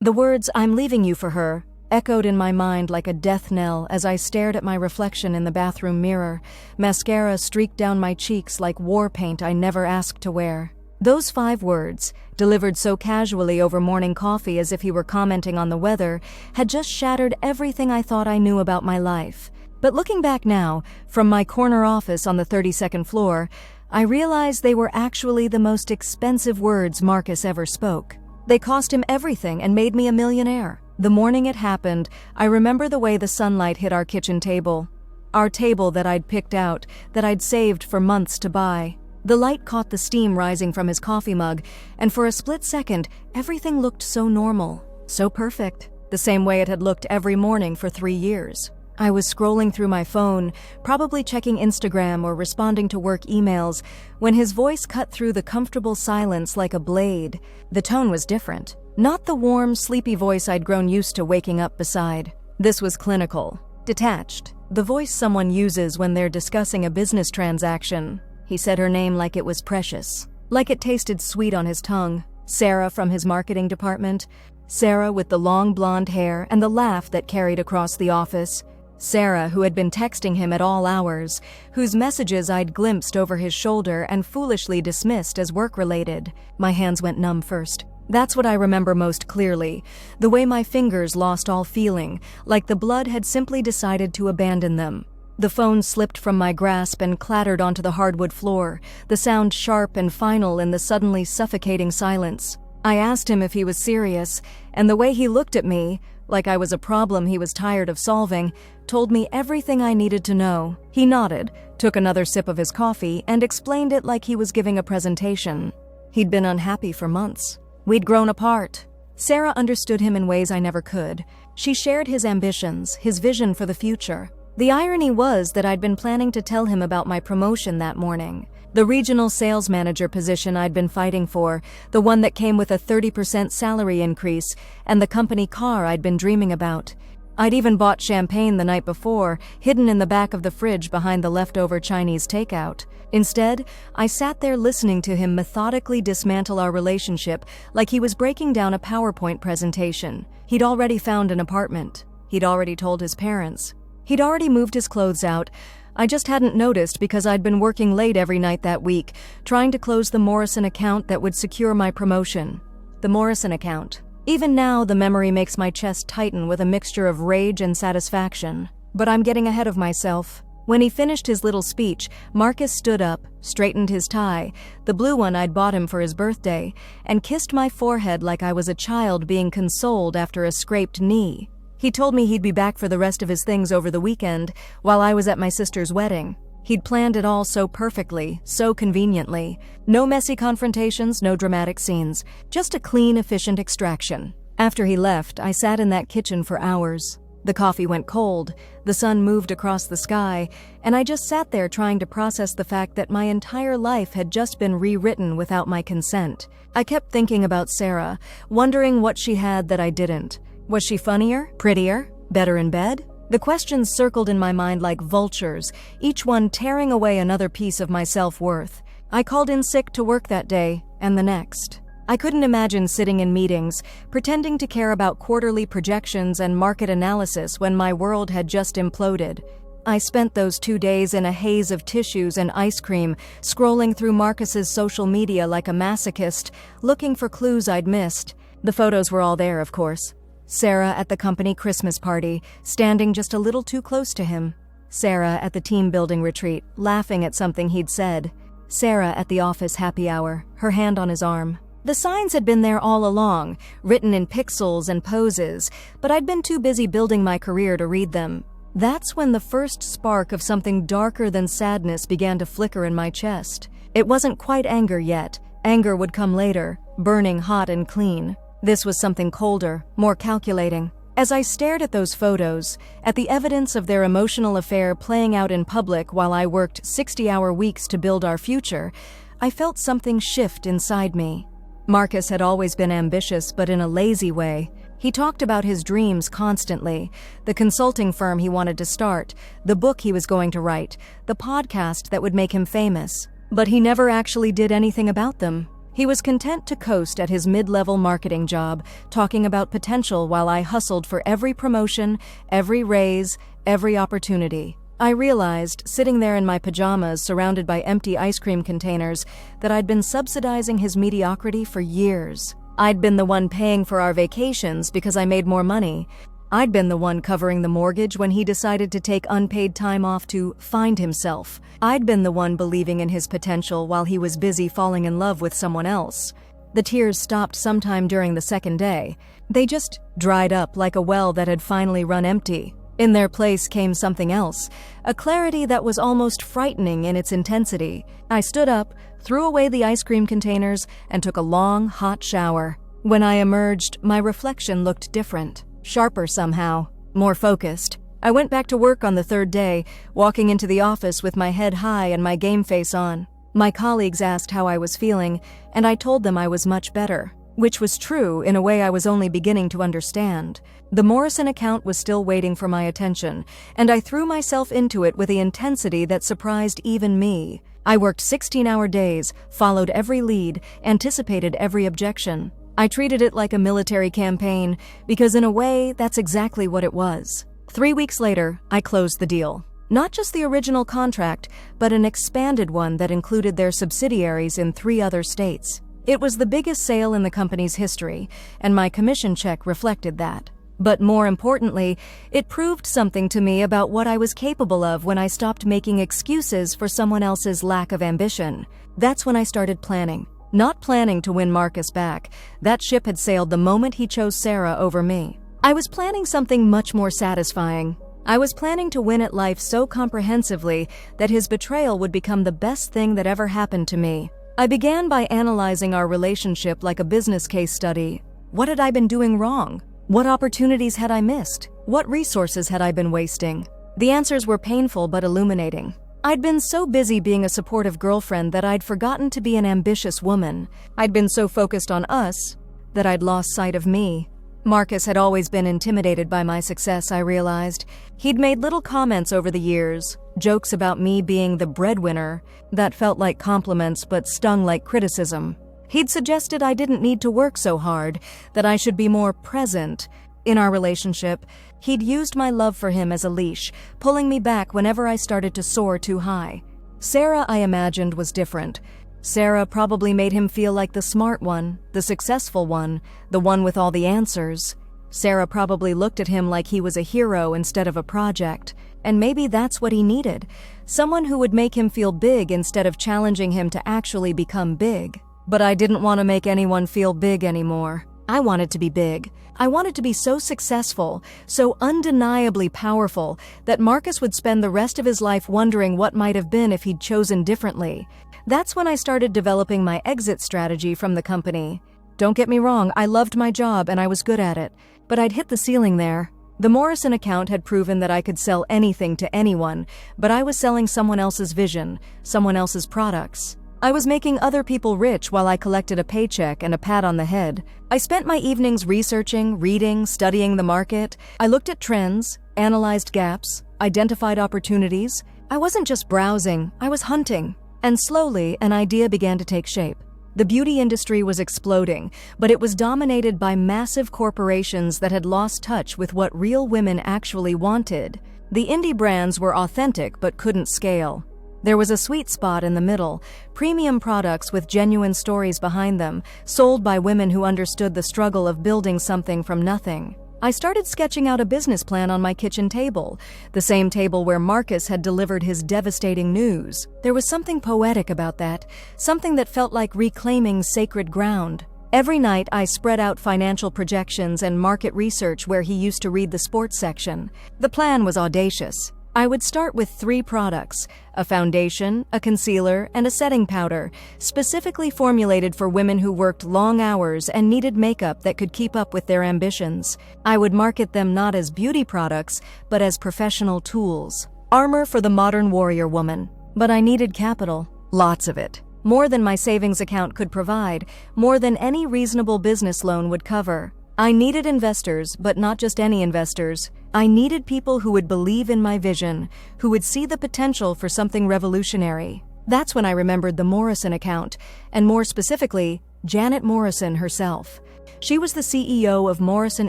The words, "I'm leaving you for her," echoed in my mind like a death knell as I stared at my reflection in the bathroom mirror. Mascara streaked down my cheeks like war paint I never asked to wear. Those 5 words, delivered so casually over morning coffee as if he were commenting on the weather, had just shattered everything I thought I knew about my life. But looking back now, from my corner office on the 32nd floor, I realized they were actually the most expensive words Marcus ever spoke. They cost him everything and made me a millionaire. The morning it happened, I remember the way the sunlight hit our kitchen table. Our table that I'd picked out, that I'd saved for months to buy. The light caught the steam rising from his coffee mug, and for a split second, everything looked so normal, so perfect, the same way it had looked every morning for 3 years. I was scrolling through my phone, probably checking Instagram or responding to work emails, when his voice cut through the comfortable silence like a blade. The tone was different. Not the warm, sleepy voice I'd grown used to waking up beside. This was clinical, detached, the voice someone uses when they're discussing a business transaction. He said her name like it was precious, like it tasted sweet on his tongue. Sarah from his marketing department. Sarah with the long blonde hair and the laugh that carried across the office. Sarah, who had been texting him at all hours, whose messages I'd glimpsed over his shoulder and foolishly dismissed as work-related. My hands went numb first. That's what I remember most clearly, the way my fingers lost all feeling, like the blood had simply decided to abandon them. The phone slipped from my grasp and clattered onto the hardwood floor, the sound sharp and final in the suddenly suffocating silence. I asked him if he was serious, and the way he looked at me, like I was a problem he was tired of solving, told me everything I needed to know. He nodded, took another sip of his coffee, and explained it like he was giving a presentation. He'd been unhappy for months. We'd grown apart. Sarah understood him in ways I never could. She shared his ambitions, his vision for the future. The irony was that I'd been planning to tell him about my promotion that morning. The regional sales manager position I'd been fighting for, the one that came with a 30% salary increase, and the company car I'd been dreaming about. I'd even bought champagne the night before, hidden in the back of the fridge behind the leftover Chinese takeout. Instead, I sat there listening to him methodically dismantle our relationship like he was breaking down a PowerPoint presentation. He'd already found an apartment. He'd already told his parents. He'd already moved his clothes out. I just hadn't noticed because I'd been working late every night that week, trying to close the Morrison account that would secure my promotion. The Morrison account. Even now, the memory makes my chest tighten with a mixture of rage and satisfaction. But I'm getting ahead of myself. When he finished his little speech, Marcus stood up, straightened his tie, the blue one I'd bought him for his birthday, and kissed my forehead like I was a child being consoled after a scraped knee. He told me he'd be back for the rest of his things over the weekend, while I was at my sister's wedding. He'd planned it all so perfectly, so conveniently. No messy confrontations, no dramatic scenes. Just a clean, efficient extraction. After he left, I sat in that kitchen for hours. The coffee went cold, the sun moved across the sky, and I just sat there trying to process the fact that my entire life had just been rewritten without my consent. I kept thinking about Sarah, wondering what she had that I didn't. Was she funnier, prettier, better in bed? The questions circled in my mind like vultures, each one tearing away another piece of my self-worth. I called in sick to work that day, and the next. I couldn't imagine sitting in meetings, pretending to care about quarterly projections and market analysis when my world had just imploded. I spent those 2 days in a haze of tissues and ice cream, scrolling through Marcus's social media like a masochist, looking for clues I'd missed. The photos were all there, of course. Sarah at the company Christmas party, standing just a little too close to him. Sarah at the team building retreat, laughing at something he'd said. Sarah at the office happy hour, her hand on his arm. The signs had been there all along, written in pixels and poses, but I'd been too busy building my career to read them. That's when the first spark of something darker than sadness began to flicker in my chest. It wasn't quite anger yet. Anger would come later, burning hot and clean. This was something colder, more calculating. As I stared at those photos, at the evidence of their emotional affair playing out in public while I worked 60-hour weeks to build our future, I felt something shift inside me. Marcus had always been ambitious, but in a lazy way. He talked about his dreams constantly, the consulting firm he wanted to start, the book he was going to write, the podcast that would make him famous. But he never actually did anything about them. He was content to coast at his mid-level marketing job, talking about potential while I hustled for every promotion, every raise, every opportunity. I realized, sitting there in my pajamas surrounded by empty ice cream containers, that I'd been subsidizing his mediocrity for years. I'd been the one paying for our vacations because I made more money. I'd been the one covering the mortgage when he decided to take unpaid time off to find himself. I'd been the one believing in his potential while he was busy falling in love with someone else. The tears stopped sometime during the second day. They just dried up like a well that had finally run empty. In their place came something else, a clarity that was almost frightening in its intensity. I stood up, threw away the ice cream containers, and took a long, hot shower. When I emerged, my reflection looked different, sharper somehow, more focused. I went back to work on the third day, walking into the office with my head high and my game face on. My colleagues asked how I was feeling, and I told them I was much better. Which was true in a way I was only beginning to understand. The Morrison account was still waiting for my attention, and I threw myself into it with the intensity that surprised even me. I worked 16-hour days, followed every lead, anticipated every objection. I treated it like a military campaign, because in a way, that's exactly what it was. 3 weeks later, I closed the deal. Not just the original contract, but an expanded one that included their subsidiaries in 3 other states. It was the biggest sale in the company's history, and my commission check reflected that. But more importantly, it proved something to me about what I was capable of when I stopped making excuses for someone else's lack of ambition. That's when I started planning. Not planning to win Marcus back. That ship had sailed the moment he chose Sarah over me. I was planning something much more satisfying. I was planning to win at life so comprehensively that his betrayal would become the best thing that ever happened to me. I began by analyzing our relationship like a business case study. What had I been doing wrong? What opportunities had I missed? What resources had I been wasting? The answers were painful but illuminating. I'd been so busy being a supportive girlfriend that I'd forgotten to be an ambitious woman. I'd been so focused on us that I'd lost sight of me. Marcus had always been intimidated by my success, I realized. He'd made little comments over the years, jokes about me being the breadwinner that felt like compliments but stung like criticism. He'd suggested I didn't need to work so hard, that I should be more present. In our relationship, he'd used my love for him as a leash, pulling me back whenever I started to soar too high. Sarah, I imagined, was different. Sarah probably made him feel like the smart one, the successful one, the one with all the answers. Sarah probably looked at him like he was a hero instead of a project. And maybe that's what he needed. Someone who would make him feel big instead of challenging him to actually become big. But I didn't want to make anyone feel big anymore. I wanted to be big. I wanted to be so successful, so undeniably powerful, that Marcus would spend the rest of his life wondering what might have been if he'd chosen differently. That's when I started developing my exit strategy from the company. Don't get me wrong, I loved my job and I was good at it, but I'd hit the ceiling there. The Morrison account had proven that I could sell anything to anyone, but I was selling someone else's vision, someone else's products. I was making other people rich while I collected a paycheck and a pat on the head. I spent my evenings researching, reading, studying the market. I looked at trends, analyzed gaps, identified opportunities. I wasn't just browsing, I was hunting. And slowly, an idea began to take shape. The beauty industry was exploding, but it was dominated by massive corporations that had lost touch with what real women actually wanted. The indie brands were authentic but couldn't scale. There was a sweet spot in the middle, premium products with genuine stories behind them, sold by women who understood the struggle of building something from nothing. I started sketching out a business plan on my kitchen table, the same table where Marcus had delivered his devastating news. There was something poetic about that, something that felt like reclaiming sacred ground. Every night, I spread out financial projections and market research where he used to read the sports section. The plan was audacious. I would start with 3 products, a foundation, a concealer, and a setting powder, specifically formulated for women who worked long hours and needed makeup that could keep up with their ambitions. I would market them not as beauty products, but as professional tools. Armor for the modern warrior woman. But I needed capital. Lots of it. More than my savings account could provide, more than any reasonable business loan would cover. I needed investors, but not just any investors. I needed people who would believe in my vision, who would see the potential for something revolutionary. That's when I remembered the Morrison account, and more specifically, Janet Morrison herself. She was the CEO of Morrison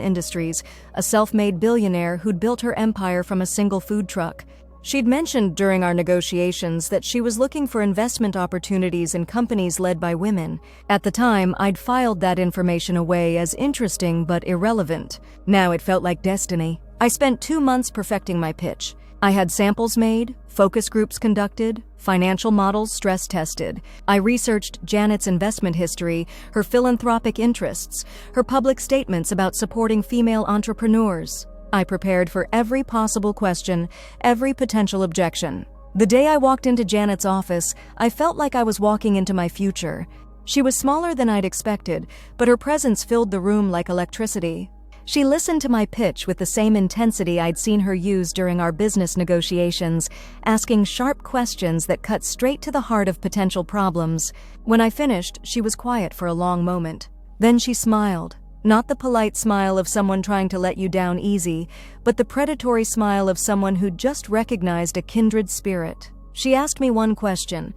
Industries, a self-made billionaire who'd built her empire from a single food truck. She'd mentioned during our negotiations that she was looking for investment opportunities in companies led by women. At the time, I'd filed that information away as interesting but irrelevant. Now it felt like destiny. I spent 2 months perfecting my pitch. I had samples made, focus groups conducted, financial models stress-tested. I researched Janet's investment history, her philanthropic interests, her public statements about supporting female entrepreneurs. I prepared for every possible question, every potential objection. The day I walked into Janet's office, I felt like I was walking into my future. She was smaller than I'd expected, but her presence filled the room like electricity. She listened to my pitch with the same intensity I'd seen her use during our business negotiations, asking sharp questions that cut straight to the heart of potential problems. When I finished, she was quiet for a long moment. Then she smiled. Not the polite smile of someone trying to let you down easy, but the predatory smile of someone who'd just recognized a kindred spirit. She asked me one question: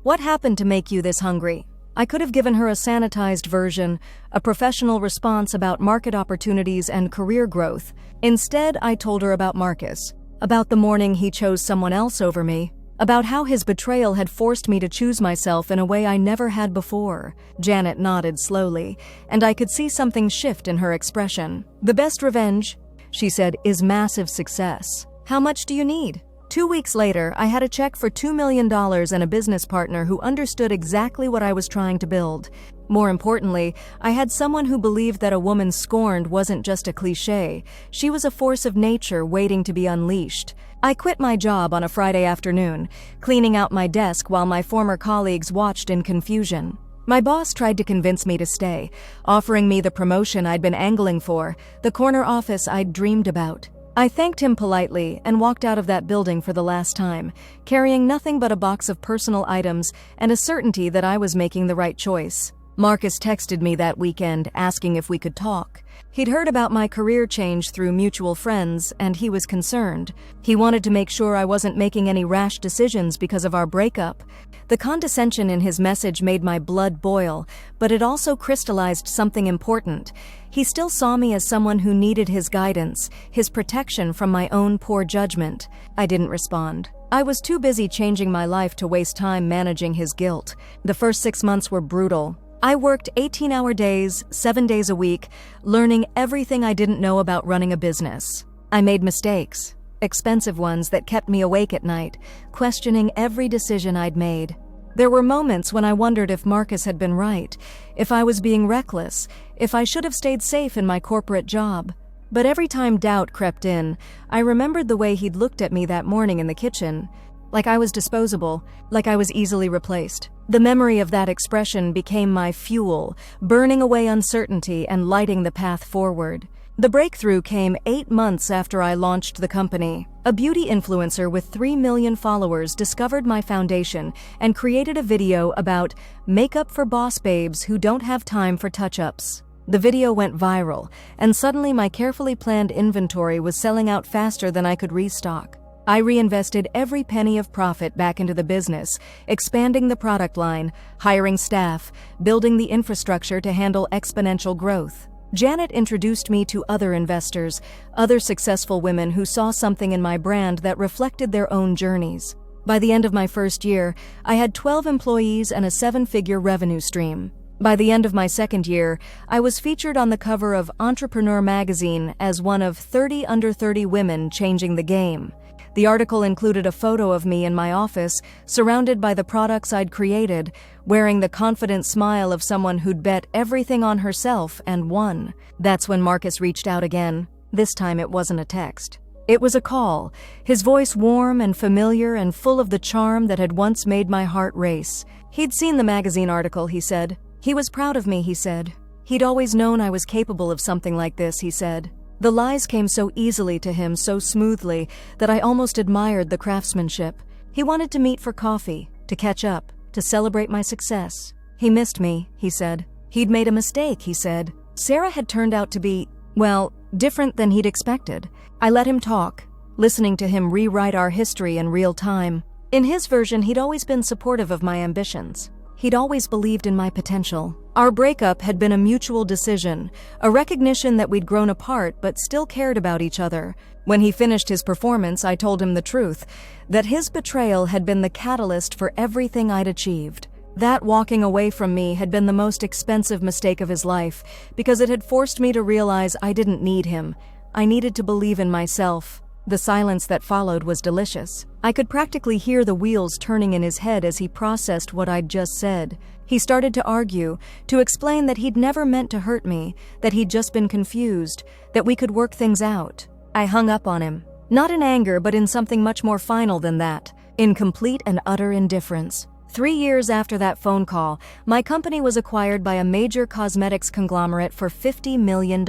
"What happened to make you this hungry?" I could have given her a sanitized version, a professional response about market opportunities and career growth. Instead, I told her about Marcus, about the morning he chose someone else over me, about how his betrayal had forced me to choose myself in a way I never had before. Janet nodded slowly, and I could see something shift in her expression. "The best revenge," she said, "is massive success. How much do you need?" 2 weeks later, I had a check for $2 million and a business partner who understood exactly what I was trying to build. More importantly, I had someone who believed that a woman scorned wasn't just a cliché. She was a force of nature waiting to be unleashed. I quit my job on a Friday afternoon, cleaning out my desk while my former colleagues watched in confusion. My boss tried to convince me to stay, offering me the promotion I'd been angling for, the corner office I'd dreamed about. I thanked him politely and walked out of that building for the last time, carrying nothing but a box of personal items and a certainty that I was making the right choice. Marcus texted me that weekend, asking if we could talk. He'd heard about my career change through mutual friends, and he was concerned. He wanted to make sure I wasn't making any rash decisions because of our breakup. The condescension in his message made my blood boil, but it also crystallized something important. He still saw me as someone who needed his guidance, his protection from my own poor judgment. I didn't respond. I was too busy changing my life to waste time managing his guilt. The first 6 months were brutal. I worked 18-hour days, 7 days a week, learning everything I didn't know about running a business. I made mistakes, expensive ones that kept me awake at night, questioning every decision I'd made. There were moments when I wondered if Marcus had been right, if I was being reckless, if I should have stayed safe in my corporate job. But every time doubt crept in, I remembered the way he'd looked at me that morning in the kitchen, like I was disposable, like I was easily replaced. The memory of that expression became my fuel, burning away uncertainty and lighting the path forward. The breakthrough came 8 months after I launched the company. A beauty influencer with 3 million followers discovered my foundation and created a video about makeup for boss babes who don't have time for touch-ups. The video went viral, and suddenly my carefully planned inventory was selling out faster than I could restock. I reinvested every penny of profit back into the business, expanding the product line, hiring staff, building the infrastructure to handle exponential growth. Janet introduced me to other investors, other successful women who saw something in my brand that reflected their own journeys. By the end of my first year, I had 12 employees and a 7-figure revenue stream. By the end of my second year, I was featured on the cover of Entrepreneur magazine as one of 30 under 30 women changing the game. The article included a photo of me in my office, surrounded by the products I'd created, wearing the confident smile of someone who'd bet everything on herself and won. That's when Marcus reached out again. This time it wasn't a text. It was a call, his voice warm and familiar and full of the charm that had once made my heart race. He'd seen the magazine article, he said. He was proud of me, he said. He'd always known I was capable of something like this, he said. The lies came so easily to him, so smoothly, that I almost admired the craftsmanship. He wanted to meet for coffee, to catch up, to celebrate my success. He missed me, he said. He'd made a mistake, he said. Sarah had turned out to be, well, different than he'd expected. I let him talk, listening to him rewrite our history in real time. In his version, he'd always been supportive of my ambitions. He'd always believed in my potential. Our breakup had been a mutual decision, a recognition that we'd grown apart but still cared about each other. When he finished his performance, I told him the truth, that his betrayal had been the catalyst for everything I'd achieved. That walking away from me had been the most expensive mistake of his life, because it had forced me to realize I didn't need him. I needed to believe in myself. The silence that followed was delicious. I could practically hear the wheels turning in his head as he processed what I'd just said. He started to argue, to explain that he'd never meant to hurt me, that he'd just been confused, that we could work things out. I hung up on him, not in anger but in something much more final than that, in complete and utter indifference. 3 years after that phone call, my company was acquired by a major cosmetics conglomerate for $50 million.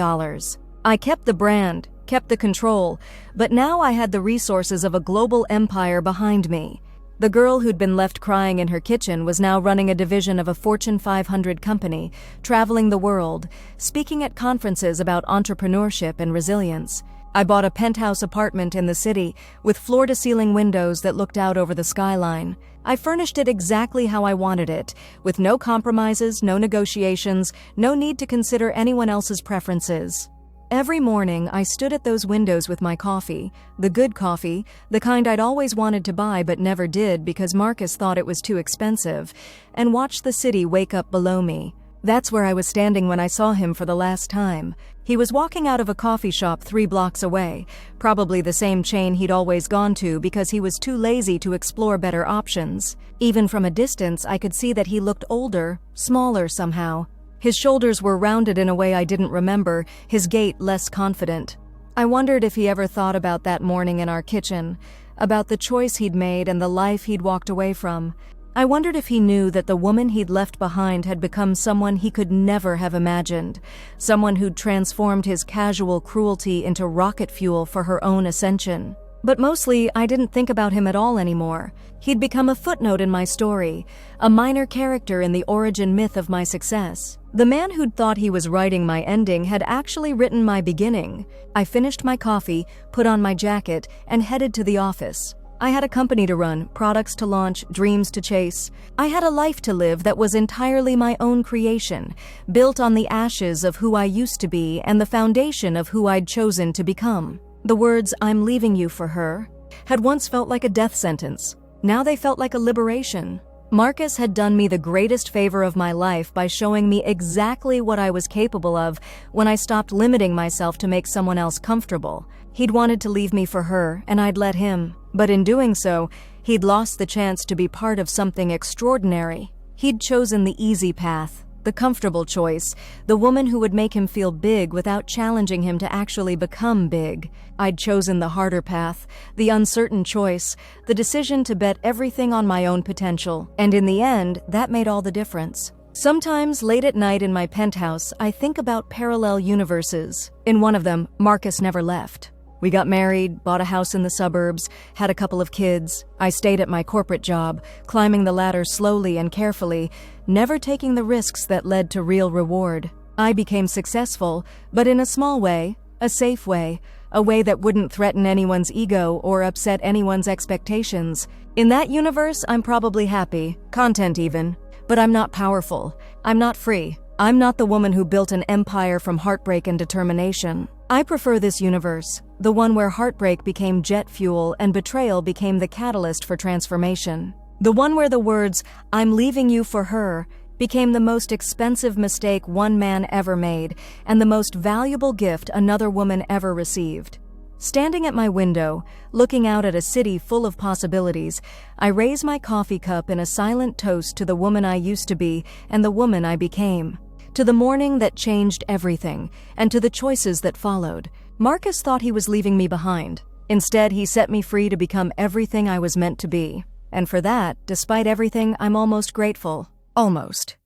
I kept the brand, kept the control, but now I had the resources of a global empire behind me. The girl who'd been left crying in her kitchen was now running a division of a Fortune 500 company, traveling the world, speaking at conferences about entrepreneurship and resilience. I bought a penthouse apartment in the city with floor-to-ceiling windows that looked out over the skyline. I furnished it exactly how I wanted it, with no compromises, no negotiations, no need to consider anyone else's preferences. Every morning, I stood at those windows with my coffee, the good coffee, the kind I'd always wanted to buy but never did because Marcus thought it was too expensive, and watched the city wake up below me. That's where I was standing when I saw him for the last time. He was walking out of a coffee shop 3 blocks away, probably the same chain he'd always gone to because he was too lazy to explore better options. Even from a distance, I could see that he looked older, smaller somehow. His shoulders were rounded in a way I didn't remember, his gait less confident. I wondered if he ever thought about that morning in our kitchen, about the choice he'd made and the life he'd walked away from. I wondered if he knew that the woman he'd left behind had become someone he could never have imagined, someone who'd transformed his casual cruelty into rocket fuel for her own ascension. But mostly, I didn't think about him at all anymore. He'd become a footnote in my story, a minor character in the origin myth of my success. The man who'd thought he was writing my ending had actually written my beginning. I finished my coffee, put on my jacket, and headed to the office. I had a company to run, products to launch, dreams to chase. I had a life to live that was entirely my own creation, built on the ashes of who I used to be and the foundation of who I'd chosen to become. The words, "I'm leaving you for her," had once felt like a death sentence. Now they felt like a liberation. Marcus had done me the greatest favor of my life by showing me exactly what I was capable of when I stopped limiting myself to make someone else comfortable. He'd wanted to leave me for her, and I'd let him. But in doing so, he'd lost the chance to be part of something extraordinary. He'd chosen the easy path, the comfortable choice, the woman who would make him feel big without challenging him to actually become big. I'd chosen the harder path, the uncertain choice, the decision to bet everything on my own potential. And in the end, that made all the difference. Sometimes, late at night in my penthouse, I think about parallel universes. In one of them, Marcus never left. We got married, bought a house in the suburbs, had a couple of kids. I stayed at my corporate job, climbing the ladder slowly and carefully, never taking the risks that led to real reward. I became successful, but in a small way, a safe way, a way that wouldn't threaten anyone's ego or upset anyone's expectations. In that universe, I'm probably happy, content even, but I'm not powerful. I'm not free. I'm not the woman who built an empire from heartbreak and determination. I prefer this universe, the one where heartbreak became jet fuel and betrayal became the catalyst for transformation. The one where the words, "I'm leaving you for her," became the most expensive mistake one man ever made and the most valuable gift another woman ever received. Standing at my window, looking out at a city full of possibilities, I raise my coffee cup in a silent toast to the woman I used to be and the woman I became. To the morning that changed everything, and to the choices that followed. Marcus thought he was leaving me behind. Instead, he set me free to become everything I was meant to be. And for that, despite everything, I'm almost grateful. Almost.